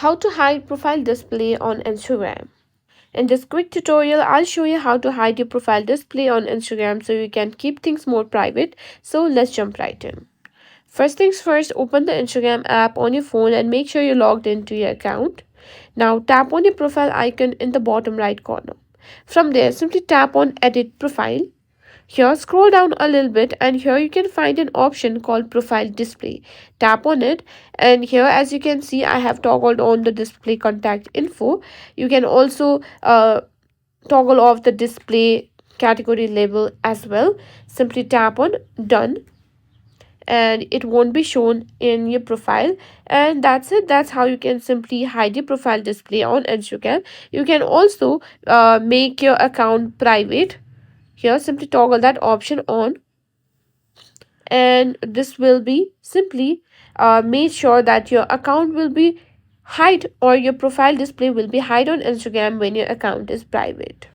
How to hide profile display on Instagram. In this quick tutorial, I'll show you how to hide your profile display on Instagram so you can keep things more private. So let's jump right in. First things first, open the Instagram app on your phone and make sure you're logged into your account. Now tap on your profile icon in the bottom right corner. From there, simply tap on Edit Profile. Here, scroll down a little bit, and here you can find an option called Profile Display. Tap on it, and here, as you can see, I have toggled on the display contact info. You can also toggle off the display category label as well. Simply tap on Done, and it won't be shown in your profile. And that's it. That's how you can simply hide your profile display on Instagram. You can also make your account private. Here, simply toggle that option on, and this will be simply made sure that your account will be hide, or your profile display will be hide on Instagram when your account is private.